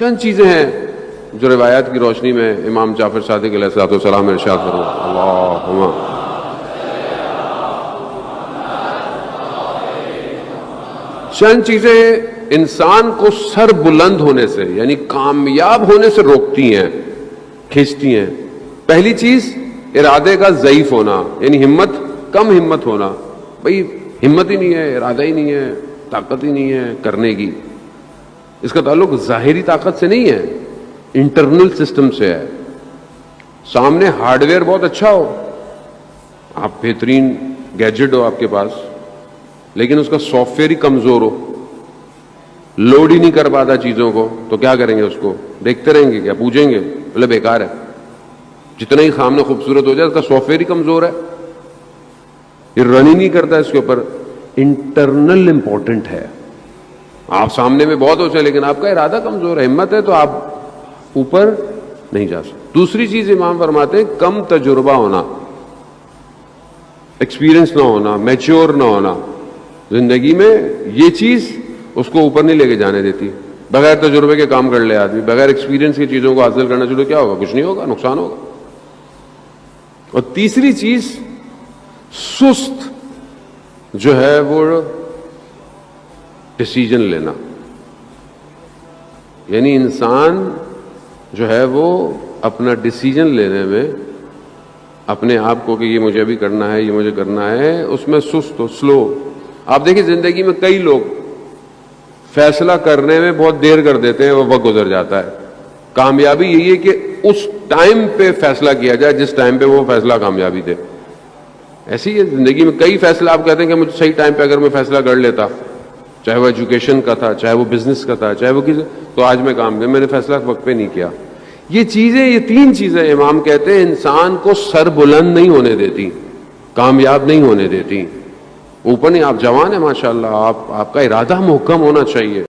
چند چیزیں ہیں جو روایات کی روشنی میں امام جعفر صادق علیہ الصلوۃ والسلام نے ارشاد فرمایا، اللہم چند چیزیں انسان کو سر بلند ہونے سے یعنی کامیاب ہونے سے روکتی ہیں، کھینچتی ہیں۔ پہلی چیز ارادے کا ضعیف ہونا، یعنی کم ہمت ہونا، بھئی ہمت ہی نہیں ہے، ارادہ ہی نہیں ہے، طاقت ہی نہیں ہے کرنے کی۔ اس کا تعلق ظاہری طاقت سے نہیں ہے، انٹرنل سسٹم سے ہے۔ سامنے ہارڈ ویئر بہت اچھا ہو، آپ بہترین گیجٹ ہو آپ کے پاس، لیکن اس کا سافٹ ویئر ہی کمزور ہو، لوڈ ہی نہیں کر پاتا چیزوں کو، تو کیا کریں گے؟ اس کو دیکھتے رہیں گے، کیا پوجیں گے؟ بولے بیکار ہے۔ جتنا ہی سامنے خوبصورت ہو جائے، اس کا سافٹ ویئر ہی کمزور ہے، یہ رن ہی نہیں کرتا۔ اس کے اوپر انٹرنل امپورٹنٹ ہے۔ آپ سامنے میں بہت ہو جائے لیکن آپ کا ارادہ کمزور ہے، ہمت ہے تو آپ اوپر نہیں جا سکتے۔ دوسری چیز امام فرماتے ہیں کم تجربہ ہونا، ایکسپیرئنس نہ ہونا، میچور نہ ہونا زندگی میں، یہ چیز اس کو اوپر نہیں لے کے جانے دیتی۔ بغیر تجربے کے کام کر لے آدمی، بغیر ایکسپیرئنس کی چیزوں کو حاصل کرنا چلو، کیا ہوگا؟ کچھ نہیں ہوگا، نقصان ہوگا۔ اور تیسری چیز سست جو ہے وہ ڈیسیجن لینا، یعنی انسان جو ہے وہ اپنا ڈیسیجن لینے میں اپنے آپ کو کہ یہ مجھے ابھی کرنا ہے، یہ مجھے کرنا ہے، اس میں سست ہو، سلو۔ آپ دیکھیں زندگی میں کئی لوگ فیصلہ کرنے میں بہت دیر کر دیتے ہیں، وہ وقت گزر جاتا ہے۔ کامیابی یہی ہے کہ اس ٹائم پہ فیصلہ کیا جائے جس ٹائم پہ وہ فیصلہ کامیابی دے۔ ایسی ہے زندگی میں کئی فیصلہ آپ کہتے ہیں کہ مجھے صحیح ٹائم پہ اگر میں فیصلہ کر لیتا، چاہے وہ ایجوکیشن کا تھا، چاہے وہ بزنس کا تھا، چاہے وہ کسی، تو آج میں کام میں نے فیصلہ وقت پہ نہیں کیا۔ یہ چیزیں، یہ تین چیزیں امام کہتے ہیں انسان کو سر بلند نہیں ہونے دیتی، کامیاب نہیں ہونے دیتی۔ اوپر نہیں، آپ جوان ہیں ماشاءاللہ، آپ کا ارادہ محکم ہونا چاہیے۔